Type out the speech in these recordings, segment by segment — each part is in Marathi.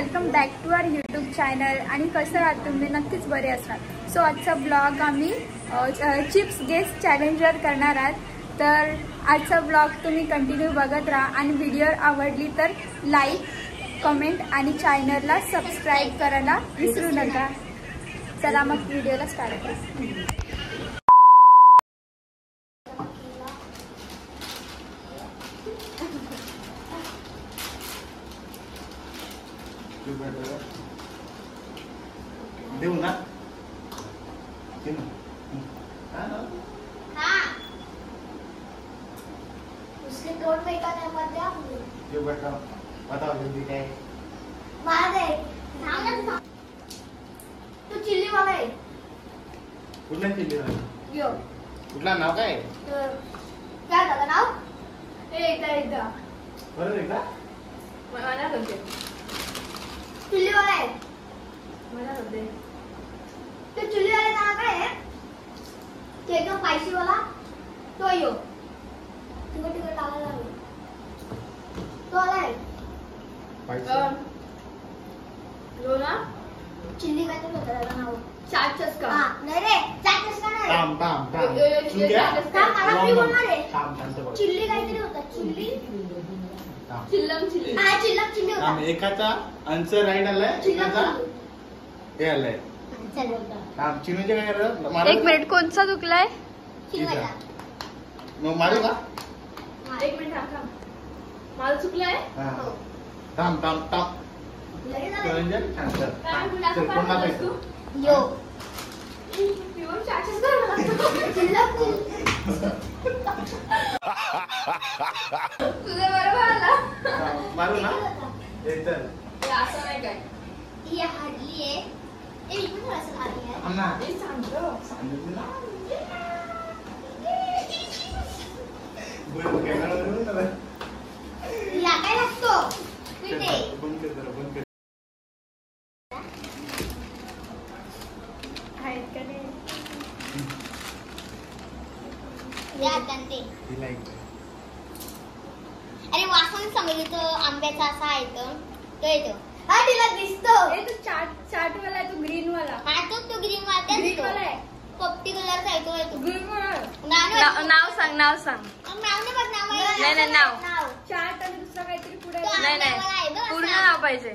Welcome back to our YouTube channel. आणि कसं आहात तुम्ही? नक्कीच बरे असणार. सो आजचा ब्लॉग आम्ही चिप्स गेस चॅलेंजर करणार आहात. तर आजचा ब्लॉग तुम्ही कंटिन्यू बघत राहा आणि व्हिडिओ आवडली तर लाईक, कमेंट आणि चॅनलला सबस्क्राईब करायला विसरू नका. चला मग व्हिडिओला स्टार्ट करू. देऊ ना उसके तोड़ पे का नहीं मत जा जो बताओ बताओ जल्दी क्या है मार दे थांब तू चिल्ली वाला आहे कुठला चिल्ली वाला यो कुठला नाव काय काय झालं नाव एकदा बरोबर आहे का मला करते चिल्ली वाला आहे मला करते तो चिल्ली वाला नाव काय आहे ते एकदम स्पायसी वाला तो यो तिखट टाकायला लागेल तो आला आहे लो ना चिल्ली काय तर होतं त्याचं नाव चाट चस्का नाही रे चाट चस्का नाही थांब मला मी बोलणार आहे थांब चिल्ली काहीतरी होता चिल्ली चिल्ली होता एकाचा आन्सर राईट आलाय एकाचा हे आलाय थांब चिनूचे काय करत एक मिनिट, कोणचा चुकलाय? मग मारू का एक मिनिट माझं चुकलंय थांब चॅलेंजर चल कोणता पाहिजे यो तुझं बरोबर आला मारू ना चल असं नाही काय ही हाडली आहे एक मिनिट असं हाडली आहे अण्णा हे सांगितलं ना बोल कॅमेरा या काय लागतो पिठे बंद कर आहेत का नाही? या त्यांते अरे वासन सांगितलं आंब्याचा असा आहे तो येतो हा तिला दिसतो तो चाट वाला आहे, तो ग्रीन वाला. हा तो ग्रीन वाला ग्रीन वाला आहे, पोपटी कलरचा आहे तो ग्रीन वाला. नाव नाव सांग. नाही बघ नाही नाव. चाट आणि दुसरा काहीतरी पुढे. नाही पूर्ण नाव पाहिजे.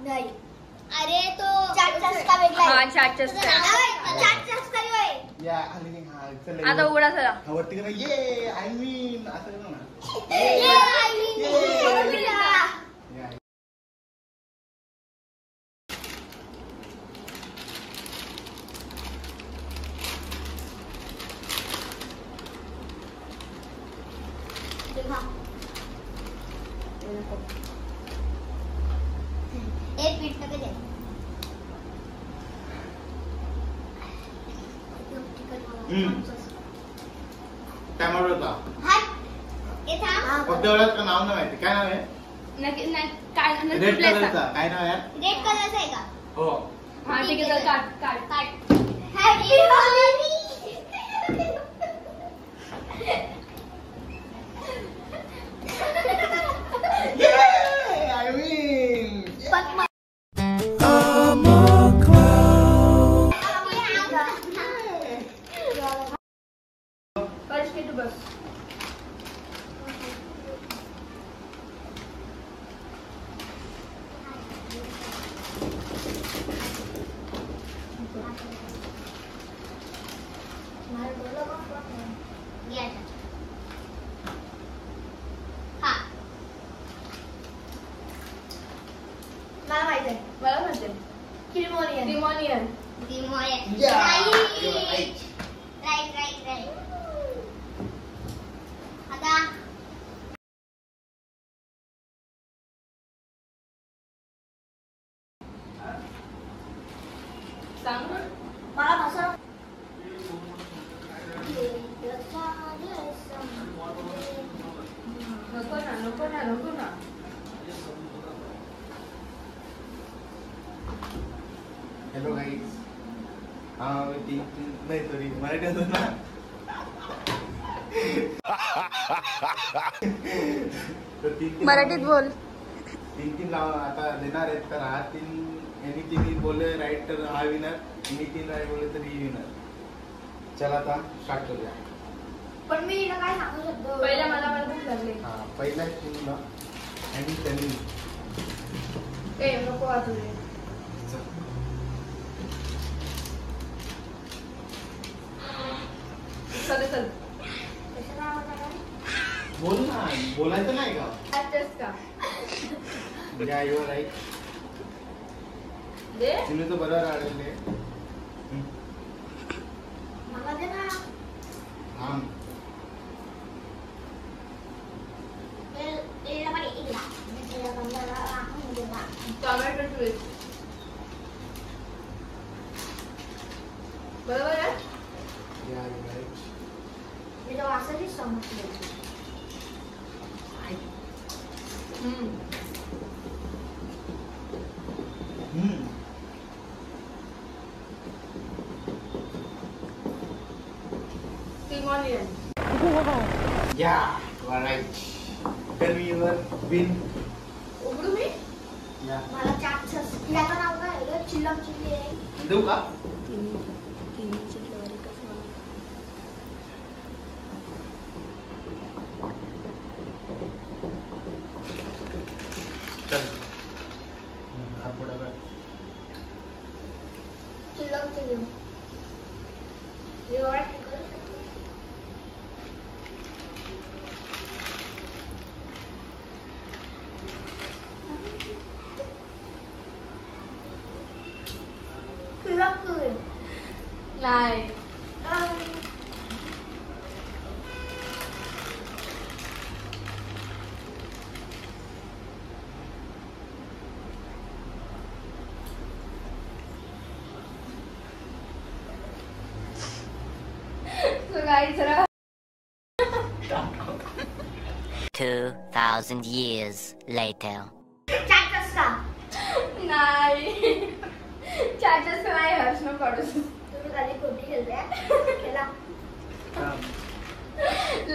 नाही अरे तो चाट चस्का वेगळा हा आहे चाट चस्का. चाट चस्का आहे या आणि हा चल आता उघडा चला. वरती का ये आय मीन असं ना एक पीठ नका दे टॅमॅटोचा हे थांब फक्त एवढंच का नाव नाही माहिती काय नाव आहे रेड कलरचा काय नाव आहे रेड कलरचा आहे का हो हा ठीक आहे, काट. हॅपी होली आय मीन बस. मला माहित आहे मला म्हणते क्रिमोनियन राईट आता सांग. मला भाषा नको ना. हेलो गाईज ती नाही सॉरी मराठीतून ना मराठीत बोल. 3 आता देणार आहेत तर हा 3 बोलले राईट तर हा विनर, मी 3 राईट बोलले तर ही विनर. चला आता स्टार्ट करूया. पण मी हिला काय सांगू शकतो, पहिला मला भूक लागली. हा पहिला चिनूला आणि त्यांनी नको वाचू दे. चल बोल ना, बोलायचं नाही का? का म्हणजे आईवर आई चिनू तर बरोबर आलेले. मला दे ना. हा टोमॅटो ट्विस्ट बरोबर आहे. मी तो वासाची समजले. Timonian. Yeah, you are right. Tell me your win. उघडू मी? Yeah. मला चाट सॉस. याचं नाव काय आहे? चिल्लम चिल्ली आहे. देऊ का? चल. चिल्लम चिल्ली. एवढा तिखट. नाही. So guys, 2,000 years later. Chaat sauce का? नाही. चाटच नाही हर्ष न पडू. तुम्ही कधी खोटी खेळते? खेळा.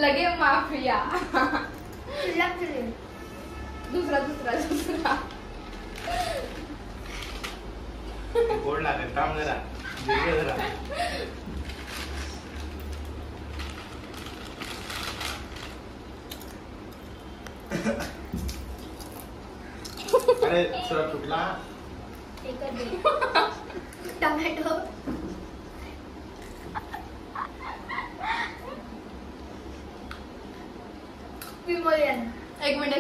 लगे माफिया. चिल्लम चिल्ली. दुसरा गोड लागेल. काम जरा. जरा. अरे दुसरा कुठला? एकच दे. टोमॅटो. Timonian. एक मिनिट.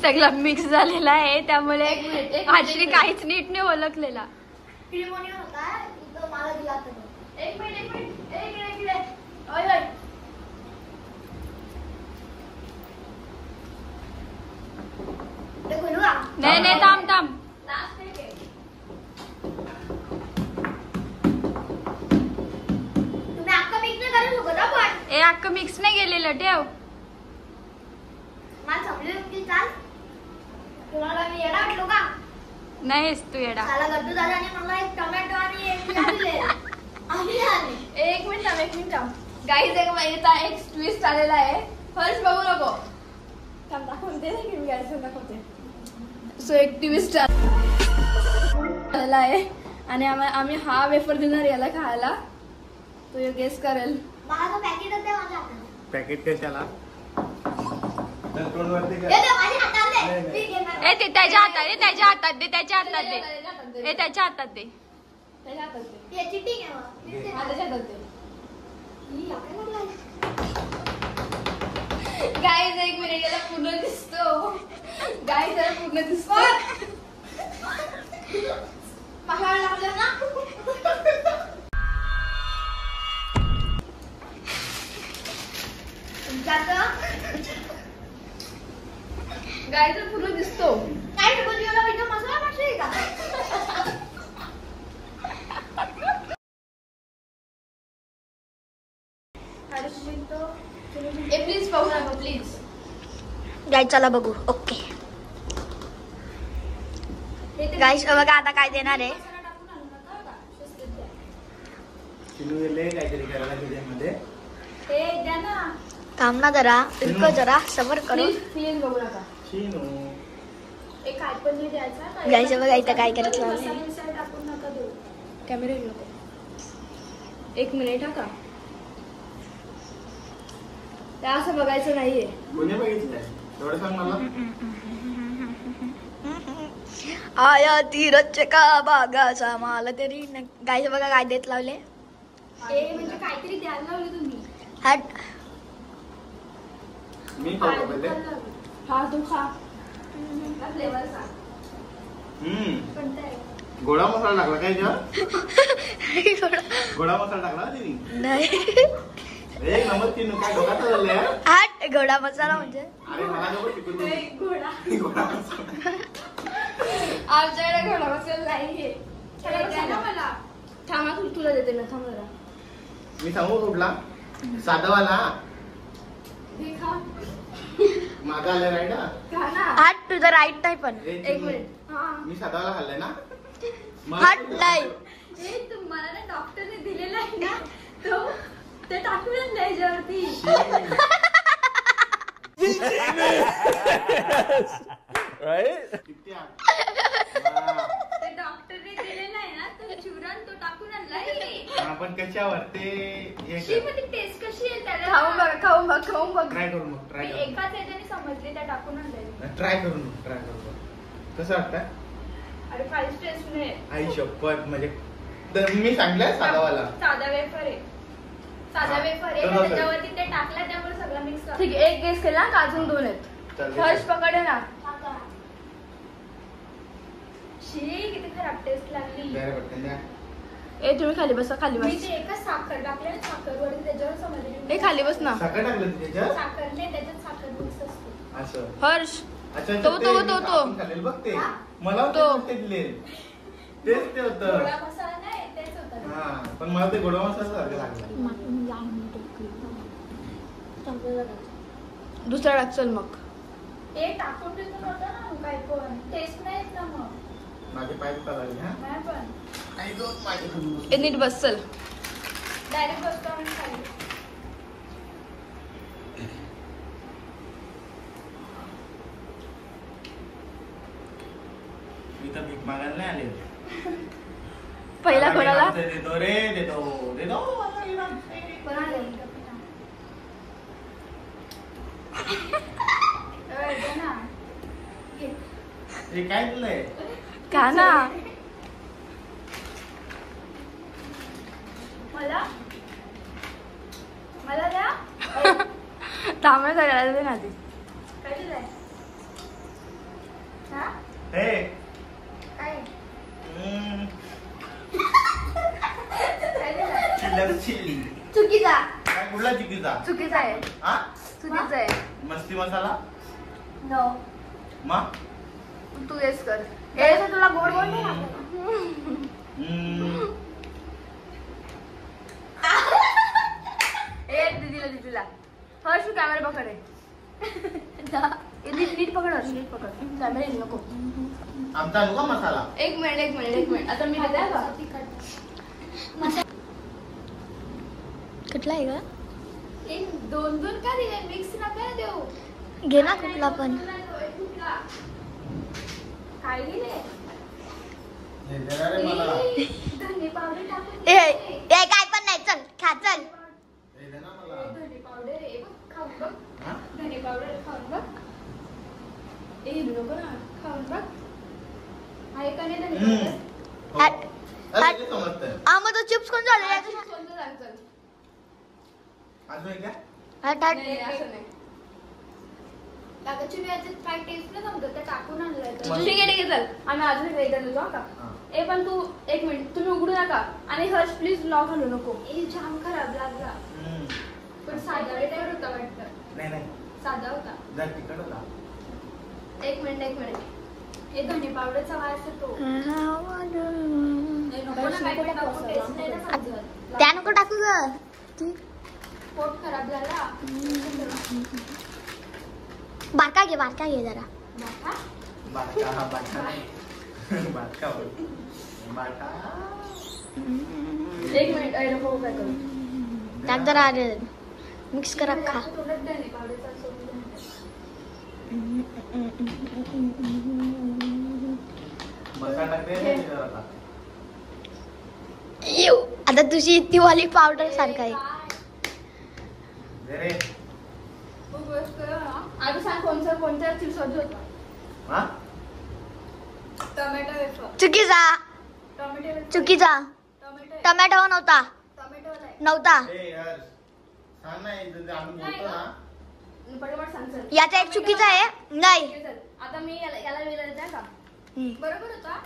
सगळं मिक्स झालेला आहे त्यामुळे आश्री काहीच नीट नाही ओळखलेला. Timonian होता. इथं मला दिला होता. एक मिनिट. ओय. देखो ना. नाही थांब. तुम्ही अक्का मिक्स नाही करू शकत आपण. ए अक्क मिक्स नाही गेलेलं ठेव. मला समजलं की चाल. तुम्हाला मी येडा वाटलो का? नाहीस तू येडा. साला गड्डू दादा आणि मला एक टोमॅटो आणि एक पिला दिले. आम्ही एक मिनिट गाईज एक महिन्याचा एक ट्विस्ट आलेला आहे. फर्स्ट बघू नको. दाखवते की मी गाईज दाखवते. सो एक ट्विस्ट आलेला आहे आणि आम्ही हा वेफर देणार याला खायला. तो यो गेस करेल. मला तो पॅकेटच दे माझ्या हातात. पॅकेट कशाला? तर तोंड वरती दे कर. दे माझ्या हातात दे. नाही. मी घेणार. ए ते त्याच्या हातात दे. त्याच्या हातात दे. ए त्याच्या हातात दे. हे चिटिंग आहे मग. मी ते ही आपल्याला लागलं. गाईज एक मिनिट याला पूर्ण दिसतो. गाईज याला पूर्ण दिसतो. पहाड लागलं ना. गाईज पूर्ण दिसतो. काय बोलूया एकदम मसाला मारशील का? ए प्लीज पाहू नका प्लीज. गाईज चला बघू. ओके गाईज बघा आता काय देणार आहे. चिनू गेले काहीतरी करायला किचनमध्ये. हे द्या ना. थांब ना जरा इतकं जरा सबर करो. प्लीज बघू नका. चिनू एक काय पण नाही द्यायचा. गायचं बघा इथं काय करत लावलंय. मसाला टाकून नका देऊ. कॅमेरा नको. 1 मिनिट हा का. ते असं बघायचं नाहीये. कोणी बघितलंय थोडं सांग मला. आया तीरच का बागाचा माल तरी गायचं बघा काय देत लावले. म्हणजे काहीतरी द्यायला लावले तुम्ही. हट मी खाऊ पहिले. हा तू खा. फ्लेवर सांग. कोणता आहे? गोडा मसाला टाकला काय जेव्हा गोडा मसाला टाकला तिने. नाही एक नंबर 3 काय डोक्यात चाललंय. हट गोडा मसाला म्हणजे अरे मला नको शिकून दे. घोडा. गोडा मसाला आमच्याकडे घोडा मसाला नाहीये. मला थांबा तुला देते ना. थांब जरा. मी सांगू कुठला साधावाला. हे खा. माझा आलं राईट. खा ना. हट तुझं राईट नाही पण. 1 मिनिट. हा. मी साधावाला खाल्लंय ना. हट नाही. हे तुम्हाला ना डॉक्टरने दिलेला आहे ना तो ते टाकून द्यायच्यावरती. किती ते डॉक्टरने दिलेला आहे ना तो चुरण तो टाकून आणलाय. आपण कशावर ते शी टेस्ट कशी आहे त्याला. खाऊन बघ. ट्राय करू मग. ट्राय करू एकाच याच्याने समजले त्या टाकून आणलंय. ट्राय करू बघ. कसं वाटतं. अरे काहीच टेस्ट नाही. आई शपथ म्हणजे तर मी सांगलंय साधावाला. साधा वेफर आहे. साधा वेफर आहे तर त्याच्यावरती ते टाकलं त्यामुळे सगळं मिक्स. ठीक आहे. 1 गेस केला का अजून 2 आहेत. हर्ष पकडे ना. शी किती खराब टेस्ट लागली. ए तुम्ही खाली बसा. खाली बस. मी ते एकच साखर टाकले ना साखरवरती त्याच्यावर समजले. ए खाली बस ना. साखर टाकलं त्याच्यात. साखर नाही त्याच्यात साखर मिक्स असते. असं हर्ष अच्छा तो खाल्लेलं बघ ते. मला ते दिलेलं तेच ते होतं. गोडा मसाला नाही तेच होतं. हा पण मला ते गोडा मसाला सारखं लागलं. दुसरा टाक चल मग. हे टाकून देतो नव्हतं ना काय पण टेस्ट नाही येत ना मग. माझे पाय दुखा लागले. हा नाही पण आई गो माझे नीट बस चल. डायरेक्ट बसतो आणि खाली. मी तर भीक मागायला नाही आले. पहिला कोणाला देतो रे देतो कोणाला हे काय दिलंय. का ना मला मला द्या. तांबे सगळ्याला दे ना आधी. काय दिलंय. हा हे काय चिल्लर चिल्ली. चुकीचा. काय कुठला चिकीचा. चुकीचा आहे. हा चुकीचा आहे. मस्ती मसाला. नो मा तू गेस कर. हे तुला गोड गोड नाही लागलं. ए दीदीला हर्ष कॅमेरा पकड. नीट पकड. नीट पकड. कॅमेरा येईल नको. आमचा नको मसाला. एक मिनिट आता मी देते का. कुठला आहे का. 2 का दिले मिक्स नका देऊ. घे ना कुठला पण. काय दिले. हे देणार रे मला. धने पावडर टाकून ए काय पण नाही चल खा चल. हे दे ना मला. धने पावडर आहे बघ खाऊन बघ. हा धने पावडर खाऊन बघ. ए नको ना खाऊन बघ. आहे का नाही धने पावडर. हट अरे ते समजतंय. मग तो चिप्स कोण झाले. कोणतं सांग चल. अजून एक काय. हट हट नाही असं नाही. काकाची याच्यात काय टेस्ट नाही समजत ते टाकून आणलंय. ठीक आहे चल आम्ही अजून वेगळं देतो का. ए पण तू 1 मिनिट तुम्ही उघडू नका. आणि हर्ष प्लीज लॉक घालू नको. ए जाम खराब लागला. पण साधा वेटर होता वाटतं. नाही साधा होता. जर तिखट होता. 1 मिनिट. हे धने पावडरचा वास येतो. त्या नको टाकू ग. पोट खराब झाला. बारका घे जरा. बाटका 1 मिनिट नको काय करू. टाक जरा. मिक्स करा खा. आता तुझी ती वाली पावडर सारखं आहे. आता सांग कोणत्या चिप्स होता? Tomato wafer. चुकीचा चुकीचा. टोमॅटो नव्हता. याचा एक चुकीचा आहे. नाही आता मी याला विचारायचं का बरोबर होता?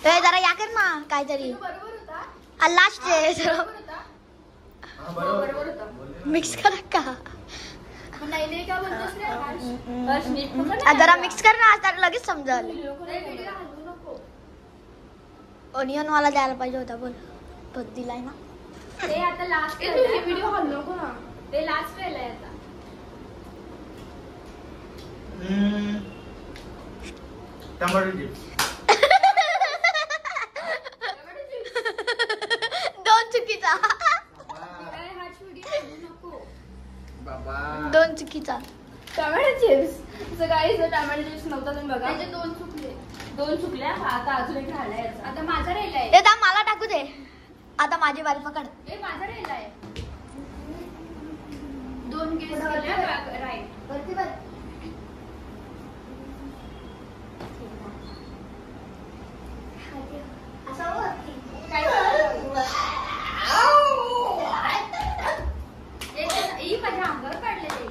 जरा या कर ना काहीतरी. बरोबर होता. लास्ट बरोबर होता. मिक्स करा का. नाही का बोलतोस रे? जरा मिक्स कर ना आता लगेच समजाल. ऑनियन वाला द्यायला पाहिजे होता. बोल तो दिलाय ना. ते आता लास्ट व्हिडिओ हॉल नको ना. ते लास्ट वेळेला आहे आता. Tomato chips. दोन चुकीचा. दोन चुकीचा. Tomato chips. Guys tomato chips नव्हता तुम्ही बघा. दोन चुकल्या. आता अजून एक राहिलाय. आता माझा राहिलाय. ए दाम मला टाकू दे. आता माझी बारी पकड. माझा राहिलाय. 2 गेस राईट. वरती बघ.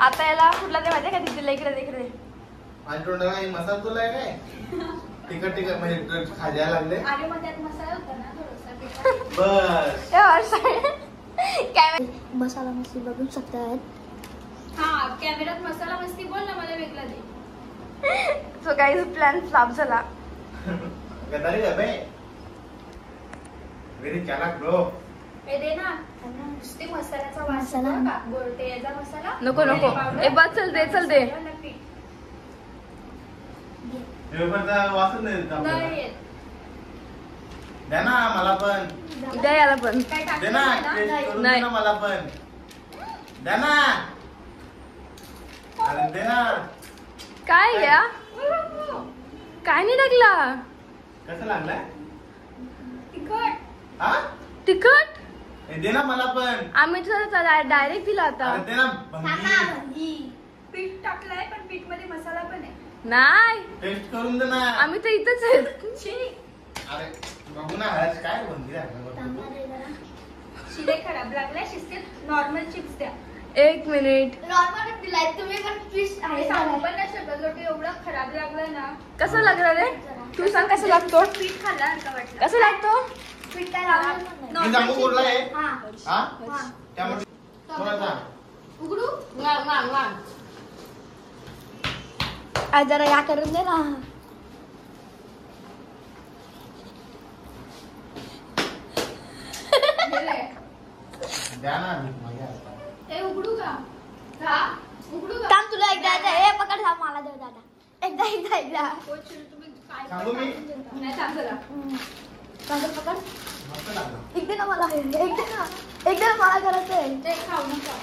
आता याला कुठला ते माहिती का तिथे इकडे मसाला तुला काय तिखट म्हणजे खायला लागले. अरे मग त्यात मसाला होता ना थोडासा. बस मसाला मस्ती बघू शकतात. हा कॅमेरात मसाला मस्ती बोल ना मला वेगळा दे. सो गाईज प्लॅन फ्लॉप झाला. गदारी है बे. व्हेरी चालाक ब्रो. हे दे ना. नुसते मसाल्याचा वास मसाला का गोलटे याचा मसाला नको ए बस चल दे वेफरचा वासच नाही येत आपल्याला. नाही येत. द्या ना मला पण. द्या याला पण. काय दे ना टाकलं टेस्ट ना? करून नाही. दे ना मला पण. द्या ना. अरे दे ना. काय या काय नाही टाकला. कसं लागलाय? तिखट. हा तिखट. ए, दे ना मला पण. आम्ही डायरेक्ट दिला आता. अरे दे ना भंगी. पीठ टाकलंय पण पीठ मध्ये मसाला पण आहे. नाही टेस्ट करून दे ना. आम्ही तर इथंच आहेत. अरे बघू ना हर्ष काय भंगी लागलं. शिरे खराब लागल्या. शिस्तीत नॉर्मल चिप्स द्या. 1 मिनिट. नॉर्मल दिलाय तुम्ही पण पीस हे सांगू पण नाही शकत लोक एवढं खराब लागलं ना. कसं लागलं रे तू सांग कसं लागतो. पीठ खाल्ल्यासारखं वाटलं. कसं लागतो. पीठ काय लावलं मी सांगू कुठला आहे? हा हा त्यामुळे थोडासा उघडू. जरा या करून दे ना. द्या ना. हे उघडू का? हा उघडू का? थांब तुला एकदा हे पकड. थांब मला देऊ दादा. एकदा तुम्ही काय सांगू मी? नाही सांग जरा. पकड. मस्त लागलं. एकदा ना मला एकदा मला करायचंय. ते खाऊ नका.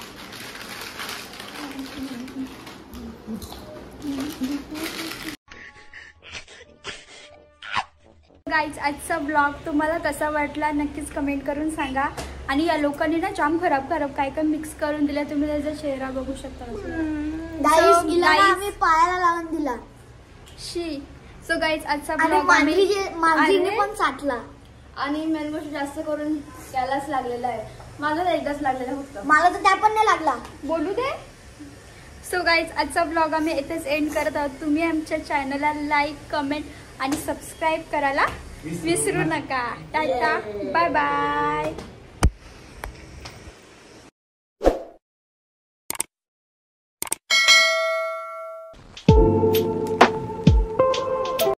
गाईज आजचा ब्लॉग तुम्हाला कसा वाटला नक्कीच कमेंट करून सांगा. आणि या लोकांनी ना जाम खराब काय मिक्स करून दिला. तुम्ही त्याचा चेहरा बघू शकता. आम्ही पायाला लावून दिला. शी. सो गाईज आजचा आणि ब्लॉग मांजरीने पण साठला. आणि मेन गोष्ट जास्त करून त्यालाच लागलेला आहे. मला एकदाच लागलेला फक्त. मला तर त्या पण नाही लागला. बोलू दे. सो गाईज आजचा ब्लॉग आम्ही इथेच एंड करत आहोत. तुम्ही आमच्या चॅनलला लाईक कमेंट आणि सबस्क्राईब करायला विसरू नका. Tata bye bye.